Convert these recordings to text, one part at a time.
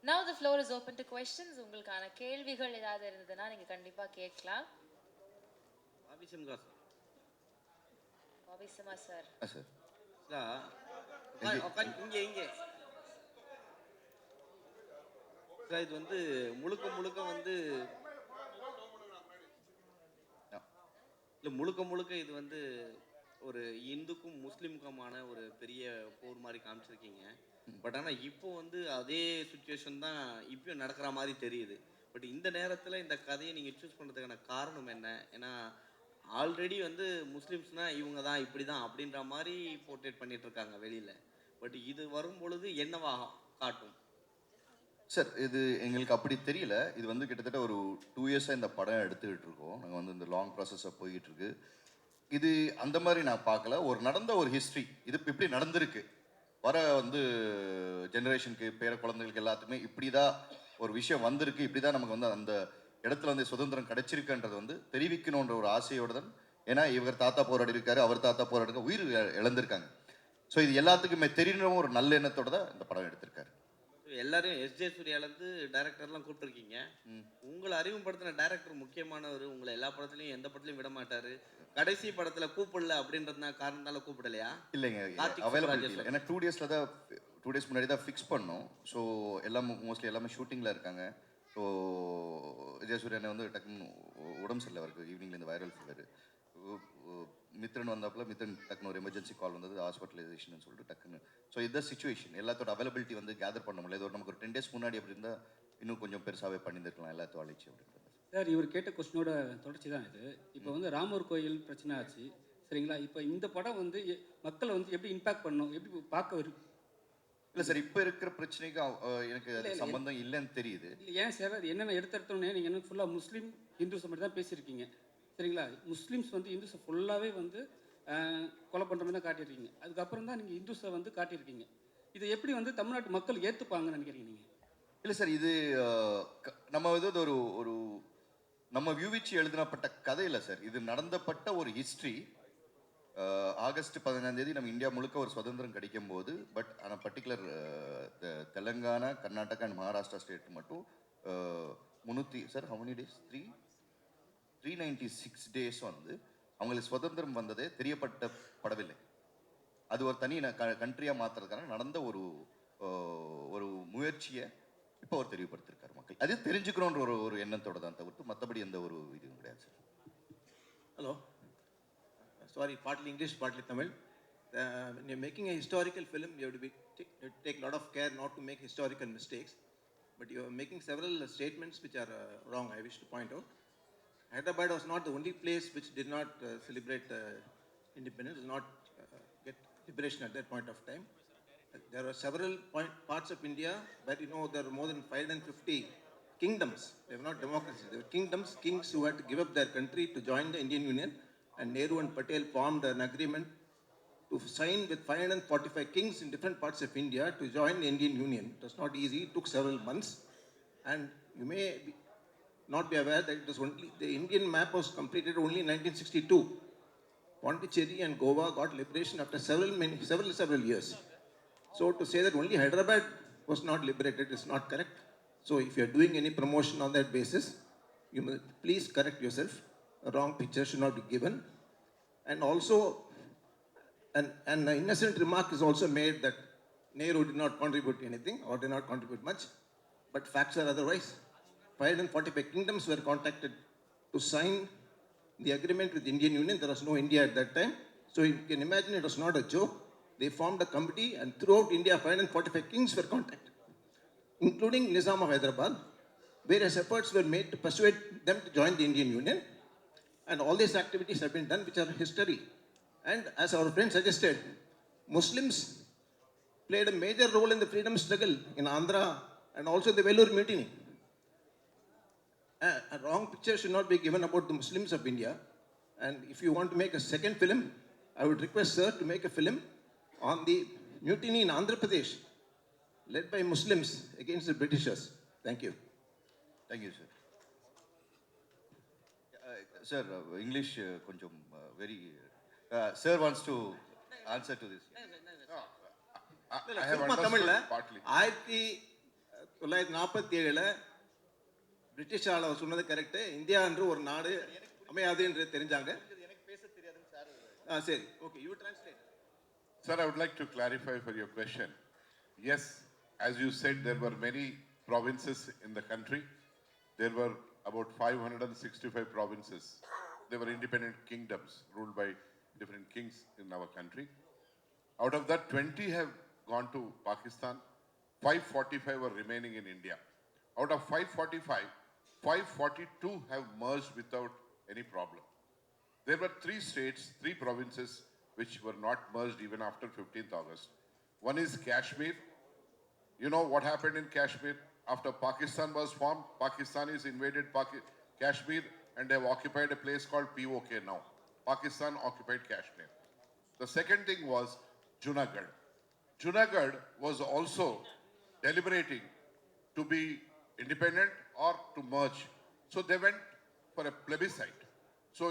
Now the floor is open to questions. உங்களுக்கான கேள்விகள் ஏதாவது இருந்ததுன்னா நீங்க கண்டிப்பா கேட்கலாம். ஆபிசம்கா சார். ஆபிசமா சார். சார். இங்கே இங்கே சார், இது வந்து முழுக்க முழுக்க வந்து இல்லை, முழுக்க முழுக்க இது வந்து ஒரு இந்துக்கும் முஸ்லீமுக்குமான ஒரு பெரிய போர் மாதிரி காமிச்சிருக்கீங்க. பட் ஆனால் இப்போ வந்து அதே சுச்சுவேஷன் தான் இப்பயும் நடக்கிற மாதிரி தெரியுது. பட் இந்த நேரத்தில் இந்த கதையை நீங்கள் சூஸ் பண்ணுறதுக்கான காரணம் என்ன? ஏன்னா ஆல்ரெடி வந்து முஸ்லீம்ஸ்னால் இவங்க தான் இப்படி தான் அப்படின்ற மாதிரி போர்ட்ரேட் பண்ணிட்டு இருக்காங்க வெளியில். பட் இது வரும் பொழுது என்னவா காட்டும் சார்? இது எங்களுக்கு அப்படி தெரியல. இது வந்து கிட்டத்தட்ட ஒரு 2 இயர்ஸாக இந்த படம் எடுத்துக்கிட்டு இருக்கோம். நாங்கள் வந்து இந்த லாங் ப்ராசஸாக போய்கிட்டு இருக்கு. இது அந்த மாதிரி நான் பார்க்கல. ஒரு நடந்த ஒரு ஹிஸ்ட்ரி, இது இப்படி நடந்திருக்கு, வர வந்து ஜெனரேஷனுக்கு, பேர குழந்தைகளுக்கு எல்லாத்துக்குமே இப்படி தான் ஒரு விஷயம் வந்திருக்கு, இப்படி தான் நமக்கு வந்து அந்த இடத்துல வந்து சுதந்திரம் கிடைச்சிருக்குன்றது வந்து தெரிவிக்கணுன்ற ஒரு ஆசையோடு தான். ஏன்னா இவர் தாத்தா போராடி இருக்காரு, அவர் தாத்தா போராடி இருக்க, உயிர் இழந்திருக்காங்க. ஸோ இது எல்லாத்துக்குமே தெரியணும் ஒரு நல்ல எண்ணத்தோட தான் இந்த படம் எடுத்திருக்காரு. எல்லாரும் எஸ்ஜே சூர்யாலேருந்து டைரக்டர்லாம் கூப்பிட்டுருக்கீங்க. உங்களை அறிமுகப்படுத்தின டைரக்டர் முக்கியமானவர். உங்களை எல்லா படத்துலையும் எந்த படத்துலையும் விட மாட்டார். கடைசி படத்தில் கூப்பிடல அப்படின்றதுனா காரணத்தால கூப்பிடலையா? இல்லைங்க, அவைலபிலிட்டி இல்லை. ஏன்னா 2 டேஸில் தான், 2 டேஸ் முன்னாடி தான் ஃபிக்ஸ் பண்ணோம். ஸோ எல்லாமே மோஸ்ட்லி எல்லாமே ஷூட்டிங்கில் இருக்காங்க. ஸோ விஜயசூரியனை வந்து டக்குன்னு உடம்பு சரியில்லை அவருக்கு, ஈவினிங்லேருந்து வைரல் ஃபீவர். மித்ரன் வந்தாப்புல மித்ரன் டக்குன்னு ஒரு எமர்ஜென்சி கால் வந்தது, ஹாஸ்பிட்டலைசேஷன் சொல்லிட்டு டக்குன்னு. ஸோ இதுதான் சுச்சுவேஷன். எல்லாத்தோட அவைலபிலிட்டி வந்து கேதர் பண்ண முடியல. இது ஒரு நமக்கு ஒரு 10 டேஸ் முன்னாடி அப்படி இருந்தால் இன்னும் கொஞ்சம் பெருசாகவே பண்ணியிருக்கலாம் எல்லாத்தையும் அழைச்சி அப்படின்றது. சார், இவர் கேட்ட கொஸ்டினோட தொடர்ச்சி தான் இது. இப்போ வந்து ராமர் கோயில் பிரச்சனை ஆச்சு, சரிங்களா? இப்போ இந்த படம் வந்து மக்களை வந்து எப்படி இம்பாக்ட் பண்ணணும், எப்படி பார்க்க வரும்? இல்லை சார், இப்போ இருக்கிற பிரச்சனைக்கு எனக்கு அது சம்பந்தம் இல்லைன்னு தெரியுது. இல்லை ஏன் சார், அது என்னென்ன எடுத்தோடனே நீங்கள் என்ன ஃபுல்லாக முஸ்லீம் ஹிந்துஸை மட்டும் தான் பேசியிருக்கீங்க, சரிங்களா? முஸ்லீம்ஸ் வந்து இந்துஸை ஃபுல்லாகவே வந்து கொலை பண்ணுற மாதிரி தான் காட்டியிருக்கீங்க. அதுக்கப்புறம் தான் நீங்கள் இந்துஸை வந்து காட்டியிருக்கீங்க. இதை எப்படி வந்து தமிழ்நாட்டு மக்கள் ஏற்றுப்பாங்கன்னு நினைக்கிறீங்க நீங்கள்? இல்லை சார், இது நம்ம இது ஒரு ஒரு நம்ம வியூவிச்சு எழுதினப்பட்ட கதை இல்லை சார். இது நடந்தப்பட்ட ஒரு ஹிஸ்ட்ரி. ஆகஸ்ட் 15 நம்ம இந்தியா முழுக்க ஒரு சுதந்திரம் கிடைக்கும் போது, பட் ஆனால் particular Telangana, Karnataka and Maharashtra state மட்டும் 300 sir how many days 396 days வந்து அவங்களுக்கு சுதந்திரம் வந்ததே தெரியப்படவில்லை. அது ஒரு தனி கண்ட்ரியாக மாற்றுறதுக்கான நடந்த ஒரு ஒரு முயற்சியை இப்போ அவர் தெரியப்படுத்திருக்காரு மக்கள். அது தெரிஞ்சுக்கணுன்ற ஒரு எண்ணத்தோட தான் தவிர்த்து மற்றபடி எந்த ஒரு இதுவும் கிடையாது sir. Hello, sorry, partly English, partly Tamil. When you're making a historical film, you have to take a lot of care not to make historical mistakes. But you're making several statements which are wrong, I wish to point out. Hyderabad was not the only place which did not celebrate independence, did not get liberation at that point of time. There were several parts of India where, you know, there were more than 550 kingdoms. They were not democracies. They were kingdoms, kings who had to give up their country to join the Indian Union. And Nehru and Patel formed an agreement to sign with 545 kings in different parts of India to join the Indian Union. It was not easy. It took several months. And you may not be aware that it was only, the Indian map was completed only in 1962. Pondicherry and Goa got liberation after several years. So to say that only Hyderabad was not liberated is not correct. So if you are doing any promotion on that basis, you must please correct yourself. A wrong picture should not be given. And also, an innocent remark is also made that Nehru did not contribute anything or did not contribute much, but facts are otherwise. 545 kingdoms were contacted to sign the agreement with the Indian Union. There was no India at that time. So you can imagine it was not a joke. They formed a committee and throughout India 545 kings were contacted, including Nizam of Hyderabad. Various efforts were made to persuade them to join the Indian Union. And all these activities have been done which are history. And as our friend suggested, Muslims played a major role in the freedom struggle in Andhra and also the Vellore Mutiny. A wrong picture should not be given about the Muslims of India. And if you want to make a second film, I would request sir to make a film on the mutiny in Andhra Pradesh led by Muslims against the Britishers. Thank you. Thank you, sir. Sir, English konjam very sir wants to answer to this. I have understood partly. 1947 பிரிட்டிஷால் அவர் சொன்னது correct. India என்று ஒரு நாடு அமையாது என்று தெரிஞ்சாங்க. சரி, okay, you translate. Sir, I would like to clarify for your question. Yes, as you said, there were many provinces in the country. There were about 565 provinces. They were independent kingdoms ruled by different kings in our country. Out of that, 20 have gone to Pakistan. 545 were remaining in India. Out of 545, 542 have merged without any problem. There were 3 states, 3 provinces which were not merged even after 15th August. One is Kashmir. You know what happened in Kashmir? After Pakistan was formed, Pakistanis invaded Kashmir and they have occupied a place called POK now. Pakistan occupied Kashmir. The second thing was Junagadh. Junagadh was also deliberating to be independent or to merge. So they went for a plebiscite. So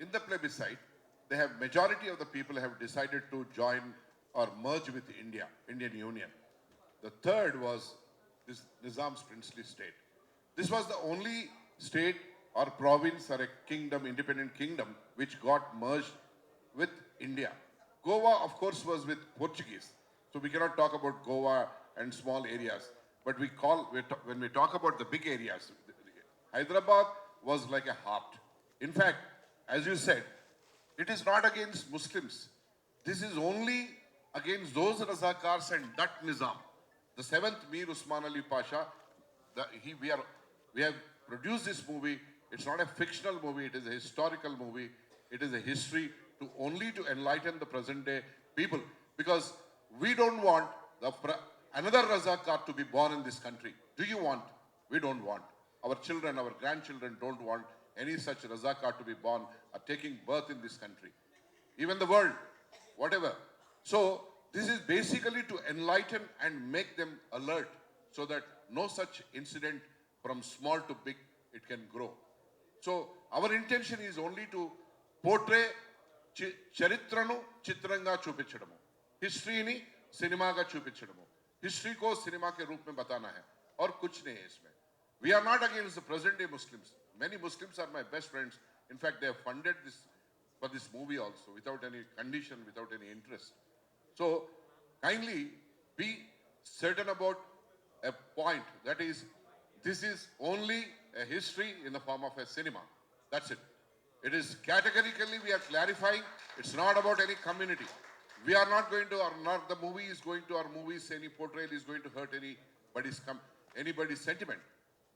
in the plebiscite, they have majority of the people have decided to join or merge with India, Indian Union. The third was this Nizam's princely state. This was the only state or province or a kingdom, independent kingdom, which got merged with India. Goa, of course, was with Portuguese. So we cannot talk about Goa and small areas. But when we talk about the big areas, Hyderabad was like a heart. In fact, as you said, it is not against Muslims. This is only against those Razakars and that Nizam. The 7th Mir Usman Ali Pasha, we have produced this movie. It's not a fictional movie, it is a historical movie. It is a history only to enlighten the present day people. Because we don't want another Razakar to be born in this country. Do you want? We don't want. Our children, our grandchildren don't want any such Razakar to be born or taking birth in this country. Even the world, whatever. So this is basically to enlighten and make them alert so that no such incident from small to big, it can grow. So our intention is only to portray చరిత్రను చిత్రంగా చూపించడము, history cinema का చూపించడము, history को cinema के रूप में बताना है और कुछ नहीं है इसमें. We are not against the present day Muslims. Many Muslims are my best friends. In fact, they have funded this for this movie also without any condition, without any interest. So kindly be certain about a point, that is, this is only a history in the form of a cinema. That's it. It is categorically we are clarifying, it's not about any community. We are not going to, or not the movie is going to, our movies, any portrayal is going to hurt anybody's sentiment.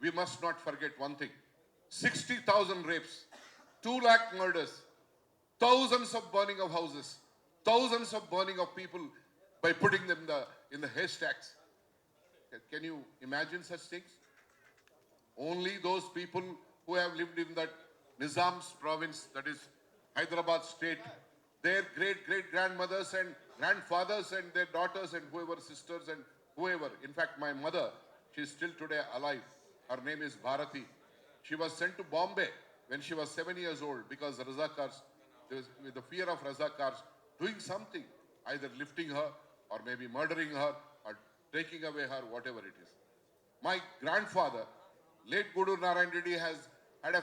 We must not forget one thing. 60,000 rapes, 2 lakh murders, thousands of burning of houses, thousands of burning of people by putting them in the haystacks. Can you imagine such things? Only those people who have lived in that Nizam's province, that is Hyderabad state, their great-great-grandmothers and grandfathers and their daughters and whoever, sisters and whoever. In fact, my mother, she is still today alive. Her name is Bharati. She was sent to Bombay when she was 7 years old because the Razakars, with the fear of Razakars, doing something, either lifting her or maybe murdering her or taking away her, whatever it is. My grandfather, late Gudu Narayan Reddy, has had a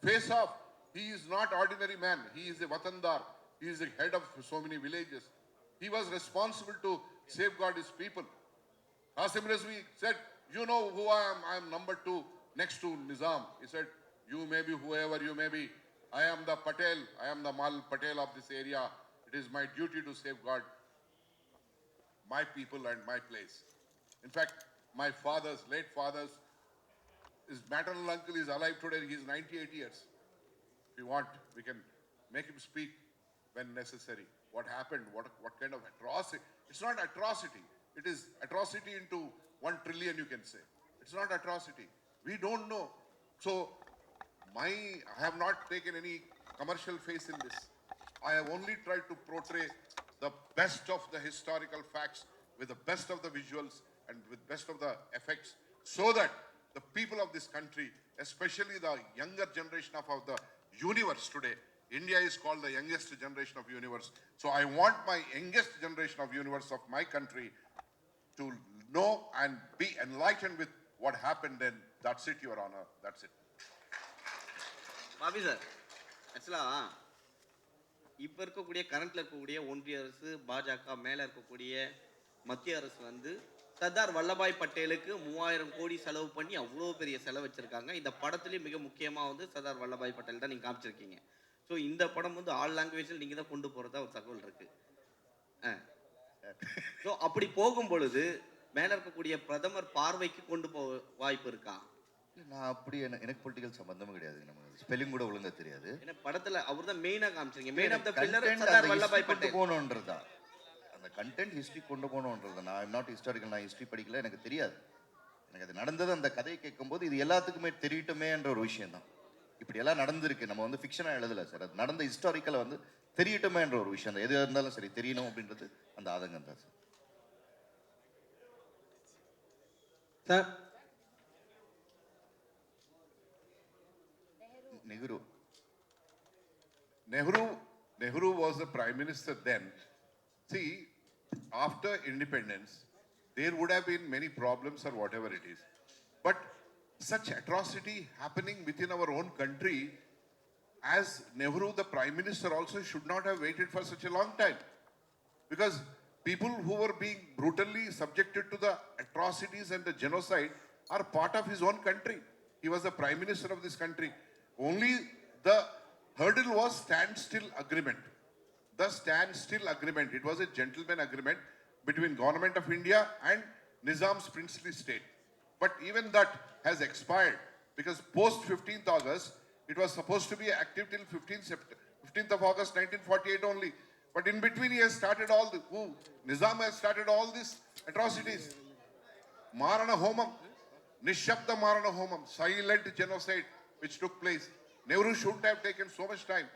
face-off. He is not ordinary man. He is a Watandar. He is the head of so many villages. He was responsible to safeguard his people. Qasim Rizvi said, you know who I am? I am number 2 next to Nizam. He said, you may be whoever you may be. I am the Patel. I am the Mal Patel of this area. It is my duty to safeguard my people and my place. In fact, my late father's, his maternal uncle is alive today. He is 98 years. If you want, we can make him speak when necessary. What happened? What kind of atrocity? It's not atrocity. It is atrocity into 1 trillion, you can say. It's not atrocity. We don't know. So, I have not taken any commercial face in this. I have only tried to portray the best of the historical facts with the best of the visuals and with best of the effects, so that the people of this country, especially the younger generation of the universe today, India is called the youngest generation of universe. So I want my youngest generation of universe of my country to know and be enlightened with what happened then, that's it, Your Honor, that's it. Bobby sir, ஆக்சுவலாக இப்போ இருக்கக்கூடிய கரண்ட்டில் இருக்கக்கூடிய ஒன்றிய அரசு, பாஜக மேலே இருக்கக்கூடிய மத்திய அரசு வந்து சர்தார் வல்லபாய் பட்டேலுக்கு 3000 கோடி செலவு பண்ணி அவ்வளோ பெரிய செலவு வச்சுருக்காங்க. இந்த படத்துலேயும் மிக முக்கியமாக வந்து சர்தார் வல்லபாய் பட்டேல் தான் நீங்கள் காமிச்சிருக்கீங்க. ஸோ இந்த படம் வந்து ஆல் லாங்குவேஜில் நீங்கள் தான் கொண்டு போகிறதா ஒரு தகவல் இருக்குது. ஸோ அப்படி போகும் பொழுது மேலே இருக்கக்கூடிய பிரதமர் பார்வைக்கு கொண்டு போக வாய்ப்பு இருக்கா? நான் அப்படி எனக்கு பொலிட்டிக்கல் சம்பந்தமும் கிடையாது. நம்ம ஸ்பெல்லிங் கூட ஒழுங்கா தெரியாது. ஏன்னா படத்தில் அவர் தான் மெயினாக காமிச்சிருக்கீங்க. Main of the Content filler Sardar அந்த வல்லபாய் history கொண்டு பட்டேல். போகணுன்றதா, அந்த கண்டென்ட் ஹிஸ்ட்ரி கொண்டு போகணுன்றது. நான் ஐம் நாட் ஹிஸ்டாரிக்கல், நான் ஹிஸ்ட்ரி படிக்கல, எனக்கு தெரியாது. எனக்கு அது நடந்தது, அந்த கதையை கேட்கும்போது இது எல்லாத்துக்குமே தெரியட்டுமேன்ற ஒரு விஷயம் தான். இப்படி எல்லாம் நடந்திருக்கு, நம்ம வந்து ஃபிக்ஷனாக எழுதலை சார். அது நடந்த ஹிஸ்டாரிக்கலை வந்து தெரியட்டுமேன்ற ஒரு விஷயம் தான். எது இருந்தாலும் சரி தெரியணும் அப்படின்றது அந்த ஆதங்கம் தான் sir. Sir Nehru was the prime minister then. See, after independence, there would have been many problems or whatever it is. But such atrocity happening within our own country, as Nehru, the prime minister, also should not have waited for such a long time. Because people who were being brutally subjected to the atrocities and the genocide are part of his own country. He was the prime minister of this country. Only the hurdle was standstill agreement. The standstill agreement. It was a gentleman agreement between Government of India and Nizam's princely state. But even that has expired because post 15th August, it was supposed to be active till 15th of August 1948 only. But in between, he has started Nizam has started all these atrocities. Marana Homam, Nishabda Marana Homam, silent genocide which took place. Nehru shouldn't have taken so much time.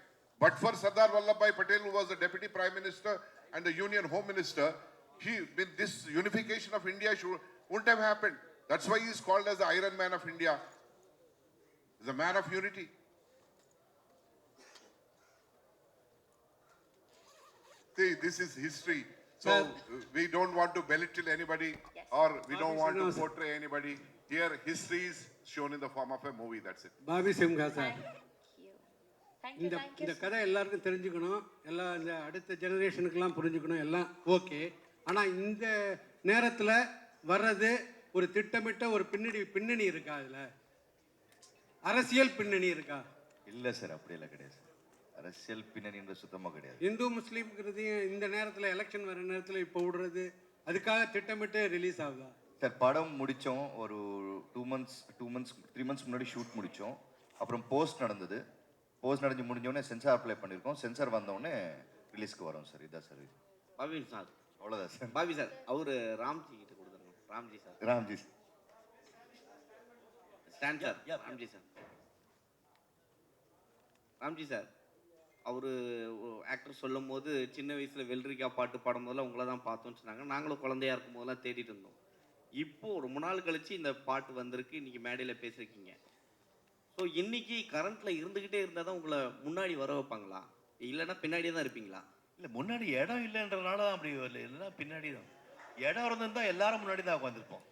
But for Sardar Vallabhbhai Patel, who was the Deputy Prime Minister and the Union Home Minister, with this unification of India wouldn't have happened. That's why he is called as the Iron Man of India. He's a man of unity. See, this is history. So we don't want to belittle anybody or we don't want to portray anybody. Here, history is shown in the form of a movie, that's it. Bobby Simha sir, Thank you. Thank you. இந்த கதை எல்லாருக்கும் தெரிஞ்சுக்கணும், எல்லாம் இந்த அடுத்த ஜெனரேஷனுக்கெல்லாம் புரிஞ்சுக்கணும், எல்லாம் okay. ஆனால் இந்த நேரத்தில் வர்றது ஒரு திட்டமிட்ட ஒரு பின்னணி இருக்கா? அதில் அரசியல் பின்னணி இருக்கா? இல்லை சார், அப்படியெல்லாம் கிடையாது சார். அரசியல் பின்னணின்ற சுத்தமாக கிடையாது. இந்து முஸ்லீம்ங்கிறதையும் இந்த நேரத்தில் எலெக்ஷன் வர நேரத்தில் இப்போ விடுறது அதுக்காக திட்டமிட்டு ரிலீஸ் ஆகுதா சார்? படம் முடித்தோம், ஒரு 3 months முன்னாடி ஷூட் முடித்தோம். அப்புறம் போஸ்ட் நடந்தது. போஸ்ட் முடிஞ்சோடனே சென்சார் அப்ளை பண்ணியிருக்கோம். சென்சார் வந்தோடனே ரிலீஸ்க்கு வரோம் சார். இதுதான் சார். பாபி சார், அவ்வளோதான் சார். பாபி சார், அவர் ராம்ஜி கிட்ட கொடுத்துருங்க. Ramji sir, Ramji stand sir, Ramji sir. Ramji sir, அவர் ஆக்டர் சொல்லும் போது சின்ன வயசில் வெள்ளரிக்கா பாட்டு பாடும்போதெல்லாம் உங்களை தான் பார்த்தோன்னு சொன்னாங்க. நாங்களும் குழந்தையா இருக்கும் போதெல்லாம் தேடிட்டு இருந்தோம். இப்போது ரொம்ப நாள் கழிச்சு இந்த பாட்டு வந்திருக்கு, இன்றைக்கி மேடையில் பேசியிருக்கீங்க. ஸோ இன்னைக்கு கரண்ட்டில் இருந்துக்கிட்டே இருந்தால் தான் உங்களை முன்னாடி வர வைப்பாங்களா, இல்லைன்னா பின்னாடியே தான் இருப்பீங்களா? இல்லை, முன்னாடி இடம் இல்லைன்றனால தான் அப்படி வரல, இல்லைன்னா பின்னாடி தான். இடம் இருந்திருந்தால் எல்லாரும் முன்னாடி தான் உட்காந்துருப்போம்.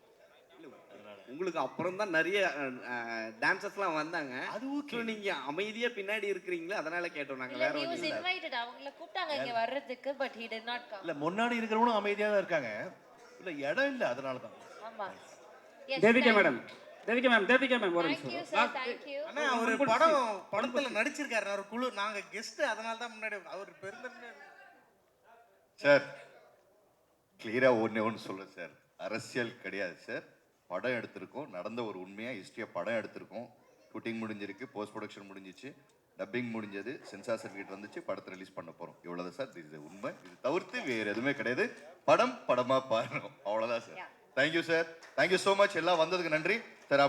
உங்களுக்கு அப்புறம் தான் நிறைய டான்சர்ஸ்லாம் வந்தாங்க. அது ஓகே, நீங்க அமைதியா பின்னாடி இருக்கிறீங்களா, அதனால கேட்டோம் நாங்க. இல்ல, வேற he was ஒண்ணும் இல்ல. invited. அவங்கள கூப்பிட்டாங்க இங்க வர்றதுக்கு, but he did not come. இல்லை முன்னாடி இருக்கிறவங்களும் அமைதியாக தான் இருக்காங்க. இல்லை இடம் இல்லை, அதனால தான். ஆமா. Yes, Devika thank- madam, Devika ma'am ஒரு Thank you நிமிஷம். sir, thank you. ஆனா அவர் படத்துல நடிச்சிருக்காரு, அவர் குழு நாங்க கெஸ்ட், அதனால தான் முன்னாடி அவர் பெருந்தன்மை. சார் கிளியராக ஒன்று சொல்கிறேன் சார். அரசியல் கிடையாது சார். படம் எடுத்திருக்கோம், நடந்த ஒரு உண்மையாக ஹிஸ்ட்ரியாக படம் எடுத்திருக்கோம். ஷூட்டிங் முடிஞ்சிருக்கு, போஸ்ட் ப்ரொடக்ஷன் முடிஞ்சிச்சு, டப்பிங் முடிஞ்சது, சென்சார் சர்டிஃபிகேட் வந்துச்சு, படத்தை ரிலீஸ் பண்ண போகிறோம். இவ்வளோதான் சார். இது உண்மை. இது தவிர்த்து வேறு எதுவுமே கிடையாது. படமாக பாருணும், அவ்வளோதான் sir. Thank you sir, thank you so much. எல்லாம் வந்ததுக்கு நன்றி.